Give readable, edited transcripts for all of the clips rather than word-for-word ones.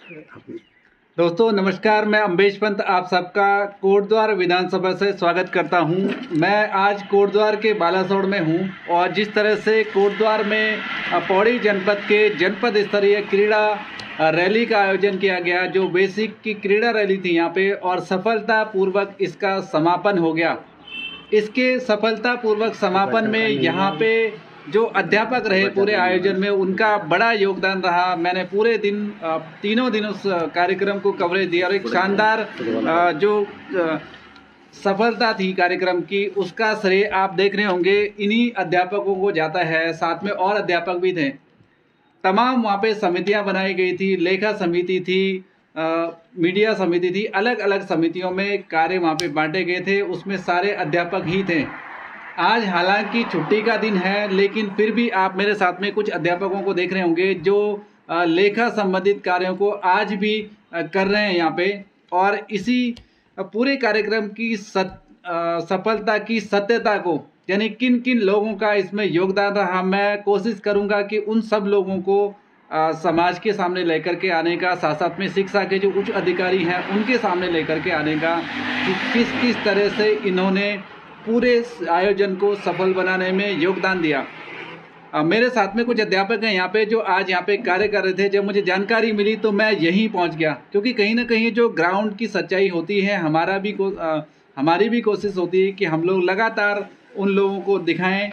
दोस्तों नमस्कार, मैं अम्बेश पंत आप सबका कोटद्वार विधानसभा से स्वागत करता हूं। मैं आज कोटद्वार के बालासोड़ में हूं और जिस तरह से कोटद्वार में पौड़ी जनपद के जनपद स्तरीय क्रीड़ा रैली का आयोजन किया गया, जो बेसिक की क्रीड़ा रैली थी यहाँ पे, और सफलतापूर्वक इसका समापन हो गया। इसके सफलतापूर्वक समापन में यहाँ पे जो अध्यापक रहे पूरे आयोजन में, उनका बड़ा योगदान रहा। मैंने पूरे दिन तीनों दिन उस कार्यक्रम को कवरेज दिया और एक शानदार जो सफलता थी कार्यक्रम की, उसका श्रेय आप देख रहे होंगे इन्हीं अध्यापकों को जाता है। साथ में और अध्यापक भी थे। तमाम वहाँ पे समितियाँ बनाई गई थी, लेखा समिति थी, मीडिया समिति थी, अलग अलग समितियों में कार्य वहाँ पे बांटे गए थे। उसमें सारे अध्यापक ही थे। आज हालांकि छुट्टी का दिन है, लेकिन फिर भी आप मेरे साथ में कुछ अध्यापकों को देख रहे होंगे जो लेखा संबंधित कार्यों को आज भी कर रहे हैं यहाँ पे। और इसी पूरे कार्यक्रम की सफलता की सत्यता को, यानी किन किन लोगों का इसमें योगदान रहा, मैं कोशिश करूँगा कि उन सब लोगों को समाज के सामने लेकर के आने का, साथ साथ में शिक्षा के जो उच्च अधिकारी हैं उनके सामने लेकर के आने का, कि किस किस तरह से इन्होंने पूरे आयोजन को सफल बनाने में योगदान दिया। मेरे साथ में कुछ अध्यापक हैं यहाँ पे जो आज यहाँ पे कार्य कर रहे थे। जब मुझे जानकारी मिली तो मैं यहीं पहुँच गया, क्योंकि कहीं ना कहीं जो ग्राउंड की सच्चाई होती है, हमारी भी कोशिश होती है कि हम लोग लगातार उन लोगों को दिखाएं,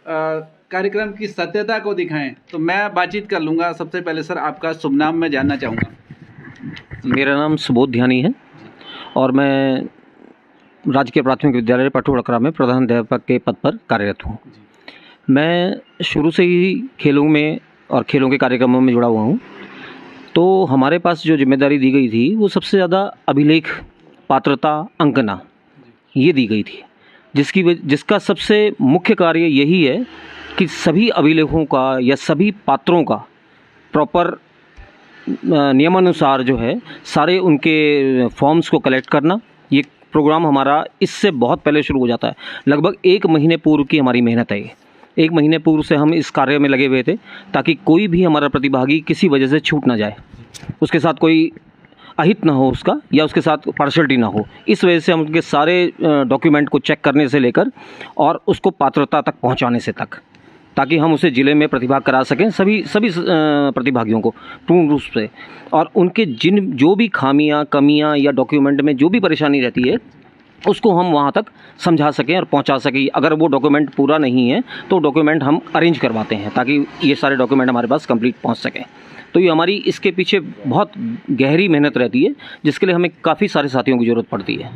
कार्यक्रम की सत्यता को दिखाएं। तो मैं बातचीत कर लूँगा। सबसे पहले सर आपका शुभ नाम मैं जानना चाहूँगा। मेरा नाम सुबोध ध्यानी है और मैं राजकीय प्राथमिक विद्यालय पटुआकरा में प्रधान अध्यापक के पद पर कार्यरत हूँ। मैं शुरू से ही खेलों में और खेलों के कार्यक्रमों में जुड़ा हुआ हूँ। तो हमारे पास जो जिम्मेदारी दी गई थी वो सबसे ज़्यादा अभिलेख, पात्रता, अंकना ये दी गई थी, जिसका सबसे मुख्य कार्य यही है कि सभी अभिलेखों का या सभी पात्रों का प्रॉपर नियमानुसार जो है सारे उनके फॉर्म्स को कलेक्ट करना। ये प्रोग्राम हमारा इससे बहुत पहले शुरू हो जाता है। लगभग 1 महीने पूर्व की हमारी मेहनत है ये। 1 महीने पूर्व से हम इस कार्य में लगे हुए थे, ताकि कोई भी हमारा प्रतिभागी किसी वजह से छूट ना जाए, उसके साथ कोई अहित ना हो उसका, या उसके साथ पार्शलिटी ना हो। इस वजह से हम उनके सारे डॉक्यूमेंट को चेक करने से लेकर और उसको पात्रता तक पहुंचाने से तक, ताकि हम उसे ज़िले में प्रतिभाग करा सकें सभी प्रतिभागियों को पूर्ण रूप से। और उनके जो भी खामियां, कमियां या डॉक्यूमेंट में जो भी परेशानी रहती है, उसको हम वहां तक समझा सकें और पहुंचा सकें। अगर वो डॉक्यूमेंट पूरा नहीं है तो डॉक्यूमेंट हम अरेंज करवाते हैं, ताकि ये सारे डॉक्यूमेंट हमारे पास कंप्लीट पहुंच सकें। तो ये हमारी इसके पीछे बहुत गहरी मेहनत रहती है, जिसके लिए हमें काफ़ी सारे साथियों की ज़रूरत पड़ती है,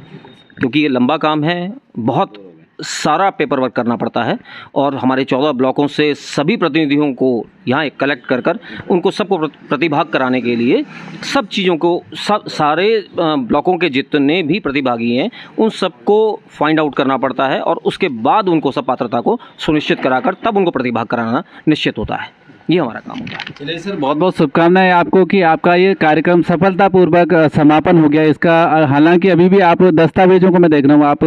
क्योंकि ये लंबा काम है, बहुत सारा पेपर वर्क करना पड़ता है। और हमारे 14 ब्लॉकों से सभी प्रतिनिधियों को यहाँ कलेक्ट कर उनको सबको प्रतिभाग कराने के लिए सब चीज़ों को, सारे ब्लॉकों के जितने भी प्रतिभागी हैं उन सबको फाइंड आउट करना पड़ता है, और उसके बाद उनको सब पात्रता को सुनिश्चित कराकर तब उनको प्रतिभाग कराना निश्चित होता है। ये हमारा काम होता है। चलिए सर, बहुत बहुत शुभकामनाएं आपको कि आपका ये कार्यक्रम सफलतापूर्वक समापन हो गया इसका। हालांकि अभी भी आप दस्तावेजों को मैं देख रहा हूँ, आप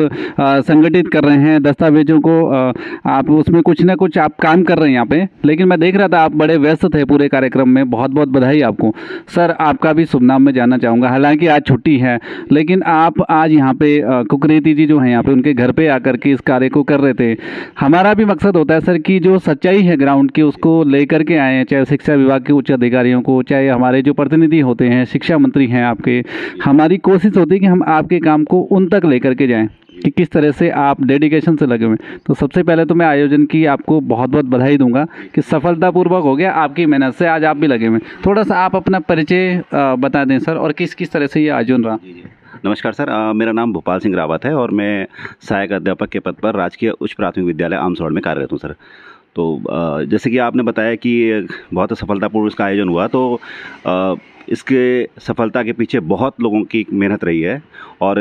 संगठित कर रहे हैं दस्तावेजों को, आप उसमें कुछ ना कुछ आप काम कर रहे हैं यहाँ पे। लेकिन मैं देख रहा था आप बड़े व्यस्त थे पूरे कार्यक्रम में। बहुत बहुत बधाई आपको सर। आपका भी शुभ नाम मैं जानना चाहूँगा। हालाँकि आज छुट्टी है, लेकिन आप आज यहाँ पे कुकरेती जी जो हैं यहाँ पे, उनके घर पे आकर के इस कार्य को कर रहे थे। हमारा भी मकसद होता है सर कि जो सच्चाई है ग्राउंड की, उसको लेकर आए हैं, चाहे शिक्षा विभाग के उच्च अधिकारियों को, चाहे हमारे जो प्रतिनिधि होते हैं, शिक्षा मंत्री हैं आपके। हमारी कोशिश होती है कि हम आपके काम को उन तक लेकर के जाएं कि किस तरह से आप डेडिकेशन से लगे हुए। तो सबसे पहले तो मैं आयोजन की आपको बहुत बहुत बधाई दूंगा कि सफलतापूर्वक हो गया, आपकी मेहनत से आज आप भी लगे हुए। थोड़ा सा आप अपना परिचय बता दें सर, और किस किस तरह से ये आयोजन रहा। नमस्कार सर, मेरा नाम भोपाल सिंह रावत है और मैं सहायक अध्यापक के पद पर राजकीय उच्च प्राथमिक विद्यालय आमसौड़ में कार्यरत हूँ सर। तो जैसे कि आपने बताया कि बहुत सफलतापूर्वक इसका आयोजन हुआ, तो इसके सफलता के पीछे बहुत लोगों की मेहनत रही है। और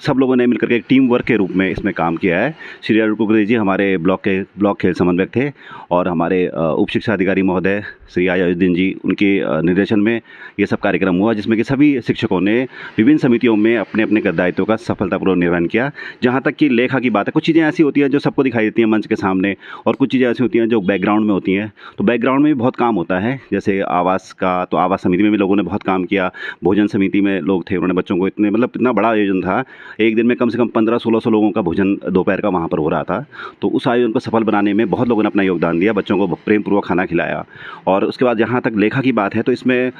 सब लोगों ने मिलकर के एक टीम वर्क के रूप में इसमें काम किया है। श्री अरुण कुकरेजा जी हमारे ब्लॉक खेल समन्वयक थे और हमारे उप शिक्षा अधिकारी महोदय श्री आयुद्दीन जी, उनके निर्देशन में ये सब कार्यक्रम हुआ, जिसमें कि सभी शिक्षकों ने विभिन्न समितियों में अपने अपने दायित्वों का सफलतापूर्वक निर्वहन किया। जहाँ तक कि लेखा की बात है, कुछ चीज़ें ऐसी होती हैं जो सबको दिखाई देती हैं मंच के सामने, और कुछ चीज़ें ऐसी होती हैं जो बैकग्राउंड में होती हैं। तो बैकग्राउंड में भी बहुत काम होता है, जैसे आवास का, तो आवास समिति में भी लोगों ने बहुत काम किया। भोजन समिति में लोग थे, उन्होंने बच्चों को इतना बड़ा आयोजन था, एक दिन में कम से कम 1500-1600 लोगों का भोजन दोपहर का वहाँ पर हो रहा था। तो उस आयोजन को सफल बनाने में बहुत लोगों ने अपना योगदान दिया, बच्चों को प्रेम पूर्वक खाना खिलाया। और उसके बाद जहाँ तक लेखा की बात है, तो इसमें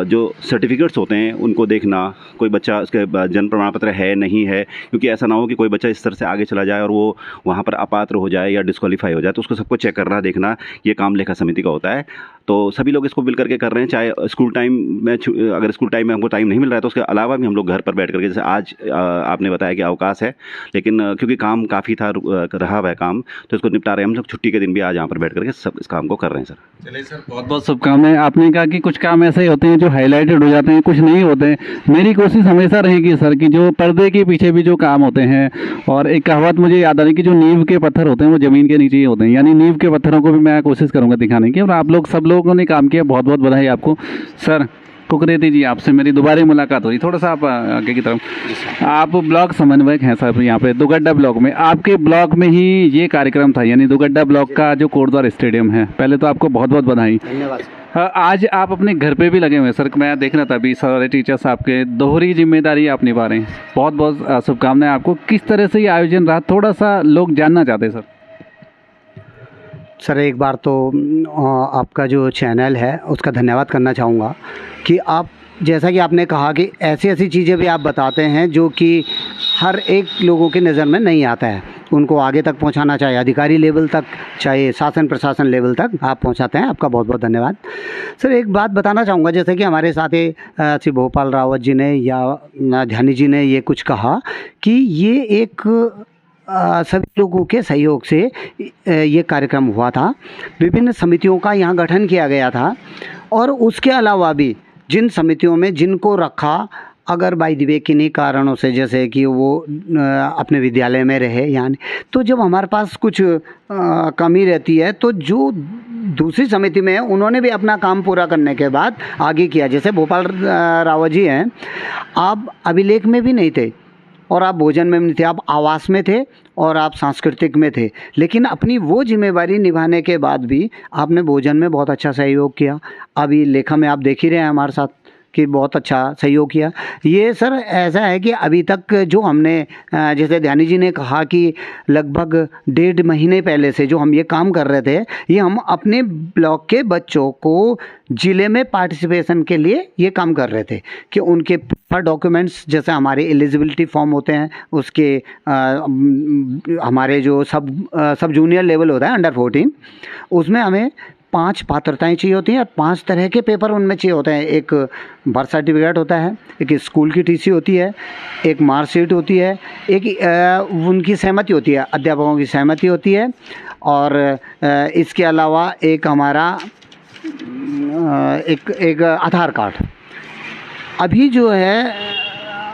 जो सर्टिफिकेट्स होते हैं उनको देखना, कोई बच्चा उसके जन्म प्रमाण पत्र है नहीं है, क्योंकि ऐसा ना हो कि कोई बच्चा इस तरह से आगे चला जाए और वो वहाँ पर अपात्र हो जाए या डिस्क्वालीफाई हो जाए, तो उसको सबको चेक करना, देखना, ये काम लेखा समिति का होता है। तो सभी लोग इसको मिल करके कर रहे हैं, चाहे स्कूल टाइम में, अगर स्कूल टाइम में हमको टाइम नहीं मिल रहा है तो उसके अलावा भी हम लोग घर पर बैठ करके, जैसे आज आपने बताया कि अवकाश है, लेकिन क्योंकि काम काफ़ी था, रहा हुआ है काम, तो इसको निपटा रहे हैं हम लोग। छुट्टी के दिन भी आज यहाँ पर बैठ करके सब इस काम को कर रहे हैं सर। चलिए सर, बहुत बहुत शुभकामनाएं। आपने कहा कि कुछ काम ऐसे ही होते हैं जो हाईलाइटेड हो जाते हैं, कुछ नहीं होते हैं। मेरी कोशिश हमेशा रहेगी सर कि जो पर्दे के पीछे भी जो काम होते हैं, और एक कहावत मुझे याद आ रही कि जो नींव के पत्थर होते हैं वो ज़मीन के नीचे ही होते हैं, यानी नींव के पत्थरों को भी मैं कोशिश करूँगा दिखाने की, और आप लोग सब लोगों ने काम किया, बहुत बहुत बधाई आपको। सर कुकरेजा जी, आपसे मेरी दोबारा मुलाकात हुई, थोड़ा सा आप आगे की तरफ। आप ब्लॉक समन्वयक हैं सर यहाँ पे दुगड्डा ब्लॉक में। आपके ब्लॉक में ही ये कार्यक्रम था, यानी दुगड्डा ब्लॉक का जो कोटद्वार स्टेडियम है। पहले तो आपको बहुत बहुत बधाई। धन्यवाद। आज आप अपने घर पे भी लगे हुए हैं सर, मैं देख रहा था अभी, सारे टीचर्स आपके दोहरी जिम्मेदारी आप निभा रहे हैं। बहुत बहुत शुभकामनाएं आपको। किस तरह से ये आयोजन रहा, थोड़ा सा लोग जानना चाहते हैं सर। एक बार तो आपका जो चैनल है उसका धन्यवाद करना चाहूँगा कि आप, जैसा कि आपने कहा कि ऐसी ऐसी चीज़ें भी आप बताते हैं जो कि हर एक लोगों की नज़र में नहीं आता है, उनको आगे तक पहुंचाना, चाहे अधिकारी लेवल तक, चाहे शासन प्रशासन लेवल तक आप पहुंचाते हैं। आपका बहुत बहुत धन्यवाद सर। एक बात बताना चाहूँगा, जैसे कि हमारे साथ श्री भोपाल रावत जी ने या ध्यानी जी ने ये कुछ कहा कि ये एक सभी लोगों के सहयोग से ये कार्यक्रम हुआ था। विभिन्न समितियों का यहाँ गठन किया गया था, और उसके अलावा भी जिन समितियों में जिनको रखा, अगर बाई द वे किन्हीं कारणों से, जैसे कि वो अपने विद्यालय में रहे, यानी तो जब हमारे पास कुछ कमी रहती है तो जो दूसरी समिति में है उन्होंने भी अपना काम पूरा करने के बाद आगे किया। जैसे भोपाल रावत जी हैं, आप अभिलेख में भी नहीं थे और आप भोजन में नहीं थे, आप आवास में थे और आप सांस्कृतिक में थे, लेकिन अपनी वो जिम्मेवारी निभाने के बाद भी आपने भोजन में बहुत अच्छा सहयोग किया। अभी लेखा में आप देख ही रहे हैं हमारे साथ कि बहुत अच्छा सहयोग किया। ये सर ऐसा है कि अभी तक जो हमने, जैसे ध्यानी जी ने कहा कि लगभग 1.5 महीने पहले से जो हम ये काम कर रहे थे, ये हम अपने ब्लॉक के बच्चों को ज़िले में पार्टिसिपेशन के लिए ये काम कर रहे थे कि उनके डॉक्यूमेंट्स, जैसे हमारे एलिजिबिलिटी फॉर्म होते हैं, उसके हमारे जो सब जूनियर लेवल होता है अंडर 14, उसमें हमें 5 पात्रताएं चाहिए होती हैं और 5 तरह के पेपर उनमें चाहिए होते हैं। एक बर्थ सर्टिफिकेट होता है, एक स्कूल की टीसी होती है, एक मार्कशीट होती है, एक उनकी सहमति होती है, अध्यापकों की सहमति होती है, और इसके अलावा एक हमारा एक आधार कार्ड। अभी जो है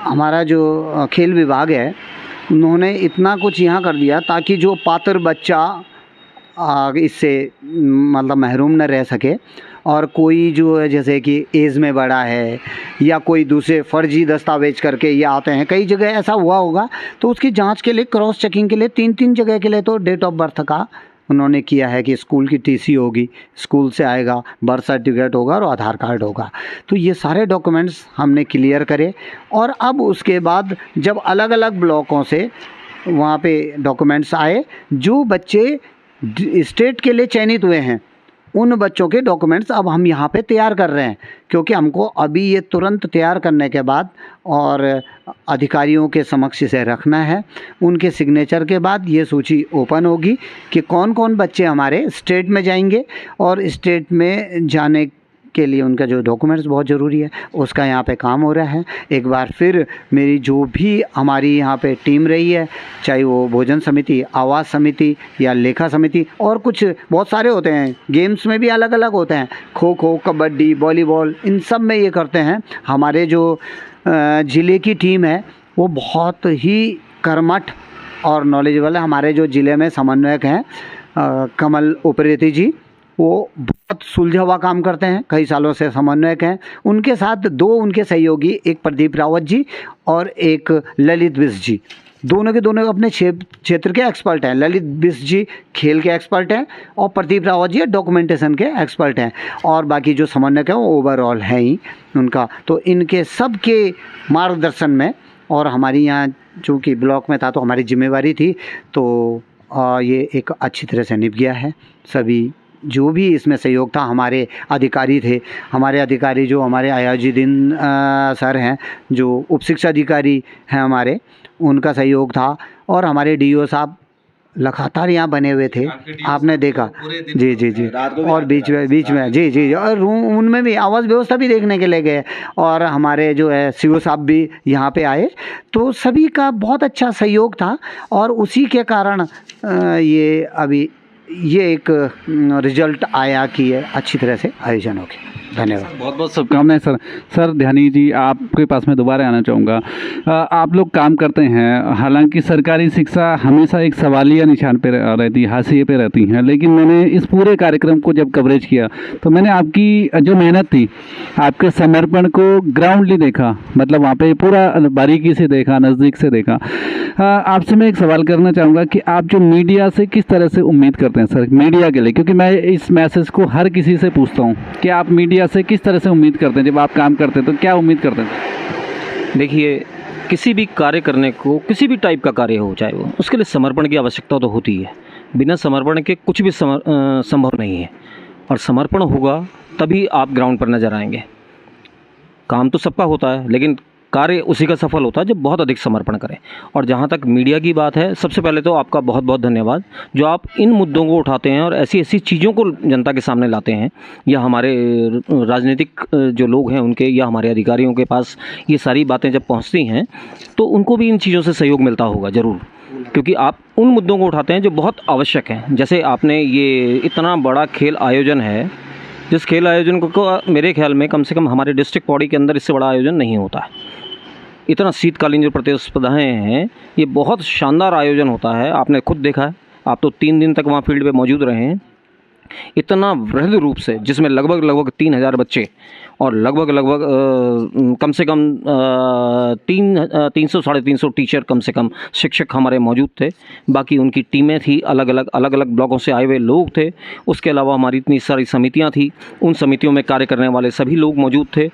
हमारा जो खेल विभाग है, उन्होंने इतना कुछ यहाँ कर दिया ताकि जो पात्र बच्चा इससे मतलब महरूम न रह सके, और कोई जो है जैसे कि एज में बड़ा है या कोई दूसरे फर्जी दस्तावेज करके ये आते हैं, कई जगह ऐसा हुआ होगा, तो उसकी जांच के लिए, क्रॉस चेकिंग के लिए 3-3 जगह के लिए तो डेट ऑफ बर्थ का उन्होंने किया है कि स्कूल की टीसी होगी, स्कूल से आएगा, बर्थ सर्टिफिकेट होगा और आधार कार्ड होगा। तो ये सारे डॉक्यूमेंट्स हमने क्लियर करे, और अब उसके बाद जब अलग अलग ब्लॉकों से वहाँ पे डॉक्यूमेंट्स आए, जो बच्चे स्टेट के लिए चयनित हुए हैं उन बच्चों के डॉक्यूमेंट्स अब हम यहाँ पे तैयार कर रहे हैं, क्योंकि हमको अभी ये तुरंत तैयार करने के बाद और अधिकारियों के समक्ष इसे रखना है। उनके सिग्नेचर के बाद ये सूची ओपन होगी कि कौन कौन बच्चे हमारे स्टेट में जाएंगे, और स्टेट में जाने के लिए उनका जो डॉक्यूमेंट्स बहुत ज़रूरी है, उसका यहाँ पे काम हो रहा है। एक बार फिर मेरी जो भी हमारी यहाँ पे टीम रही है, चाहे वो भोजन समिति, आवास समिति या लेखा समिति, और कुछ बहुत सारे होते हैं, गेम्स में भी अलग अलग होते हैं, खो खो, कबड्डी, वॉलीबॉल, इन सब में ये करते हैं। हमारे जो ज़िले की टीम है वो बहुत ही कर्मठ और नॉलेजेबल है। हमारे जो ज़िले में समन्वयक हैं कमल उप्रेती जी, वो बहुत सुलझा हुआ काम करते हैं, कई सालों से समन्वयक हैं। उनके साथ दो उनके सहयोगी, एक प्रदीप रावत जी और एक ललित बिष्ट जी, दोनों के दोनों अपने क्षेत्र के एक्सपर्ट हैं। ललित बिष्ट जी खेल के एक्सपर्ट हैं और प्रदीप रावत जी डॉक्यूमेंटेशन के एक्सपर्ट हैं, और बाकी जो समन्वयक हैं वो ओवरऑल हैं ही उनका। तो इनके सब के मार्गदर्शन में, और हमारी यहाँ चूँकि ब्लॉक में था तो हमारी जिम्मेवारी थी, तो ये एक अच्छी तरह से निभ गया है। सभी जो भी इसमें सहयोग था, हमारे अधिकारी थे, हमारे अधिकारी जो हमारे अयाजुद्दीन सर हैं, जो उप शिक्षा अधिकारी हैं हमारे, उनका सहयोग था, और हमारे डीओ साहब लगातार यहाँ बने हुए थे, आपने देखा। जी जी जी, और बीच में जी जी, और उनमें भी आवास व्यवस्था भी देखने के लिए गए, और हमारे जो है सीओ साहब भी यहाँ पे आए। तो सभी का बहुत अच्छा सहयोग था, और उसी के कारण ये अभी ये एक रिजल्ट आया कि ये अच्छी तरह से आयोजन हो गया। धन्यवाद। बहुत बहुत शुभकामनाएं सर। सर ध्यानी जी, आपके पास मैं दोबारा आना चाहूँगा। आप लोग काम करते हैं, हालांकि सरकारी शिक्षा हमेशा एक सवालिया निशान पे रहती है, हाशिए पे रहती हैं, लेकिन मैंने इस पूरे कार्यक्रम को जब कवरेज किया तो मैंने आपकी जो मेहनत थी, आपके समर्पण को ग्राउंडली देखा, मतलब वहाँ पे पूरा बारीकी से देखा, नज़दीक से देखा। आपसे मैं एक सवाल करना चाहूँगा कि आप जो मीडिया से किस तरह से उम्मीद करते हैं सर, मीडिया के लिए, क्योंकि मैं इस मैसेज को हर किसी से पूछता हूँ कि आप मीडिया से किस तरह से उम्मीद करते हैं, जब आप काम करते हैं तो क्या उम्मीद करते हैं? देखिए, किसी भी कार्य करने को, किसी भी टाइप का कार्य हो चाहे वो, उसके लिए समर्पण की आवश्यकता तो होती है। बिना समर्पण के कुछ भी संभव नहीं है, और समर्पण होगा तभी आप ग्राउंड पर नज़र आएंगे। काम तो सबका होता है, लेकिन कार्य उसी का सफल होता है जब बहुत अधिक समर्पण करें। और जहाँ तक मीडिया की बात है, सबसे पहले तो आपका बहुत बहुत धन्यवाद, जो आप इन मुद्दों को उठाते हैं और ऐसी ऐसी चीज़ों को जनता के सामने लाते हैं, या हमारे राजनीतिक जो लोग हैं उनके, या हमारे अधिकारियों के पास ये सारी बातें जब पहुँचती हैं तो उनको भी इन चीज़ों से सहयोग मिलता होगा ज़रूर, क्योंकि आप उन मुद्दों को उठाते हैं जो बहुत आवश्यक हैं। जैसे आपने ये इतना बड़ा खेल आयोजन है, जिस खेल आयोजन को मेरे ख्याल में कम से कम हमारे डिस्ट्रिक्ट पौड़ी के अंदर इससे बड़ा आयोजन नहीं होता है। इतना शीतकालीन जो प्रतिस्पर्धाएँ हैं, ये बहुत शानदार आयोजन होता है। आपने खुद देखा है, आप तो 3 दिन तक वहाँ फील्ड पे मौजूद रहे हैं। इतना वृहद रूप से, जिसमें लगभग 3000 बच्चे और लगभग कम से कम 300 साढ़े 300 टीचर, कम से कम शिक्षक हमारे मौजूद थे। बाकी उनकी टीमें थी, अलग अलग ब्लॉकों से आए हुए लोग थे। उसके अलावा हमारी इतनी सारी समितियां थी, उन समितियों में कार्य करने वाले सभी लोग मौजूद थे।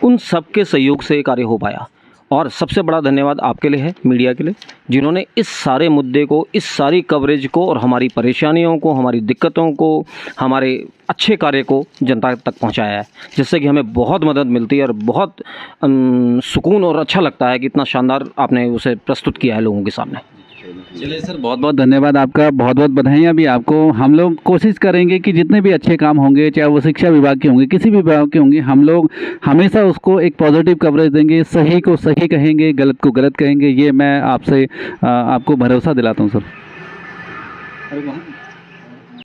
उन सब के सहयोग से कार्य हो पाया। और सबसे बड़ा धन्यवाद आपके लिए है, मीडिया के लिए, जिन्होंने इस सारे मुद्दे को, इस सारी कवरेज को, और हमारी परेशानियों को, हमारी दिक्कतों को, हमारे अच्छे कार्य को जनता तक पहुंचाया है, जिससे कि हमें बहुत मदद मिलती है और बहुत सुकून और अच्छा लगता है कि इतना शानदार आपने उसे प्रस्तुत किया है लोगों के सामने। चलिए सर, बहुत बहुत धन्यवाद आपका, बहुत बहुत बधाइयाँ भी आपको। हम लोग कोशिश करेंगे कि जितने भी अच्छे काम होंगे, चाहे वो शिक्षा विभाग के होंगे, किसी भी विभाग के होंगे, हम लोग हमेशा उसको एक पॉजिटिव कवरेज देंगे, सही को सही कहेंगे, गलत को गलत कहेंगे। ये मैं आपसे आपको भरोसा दिलाता हूँ सर।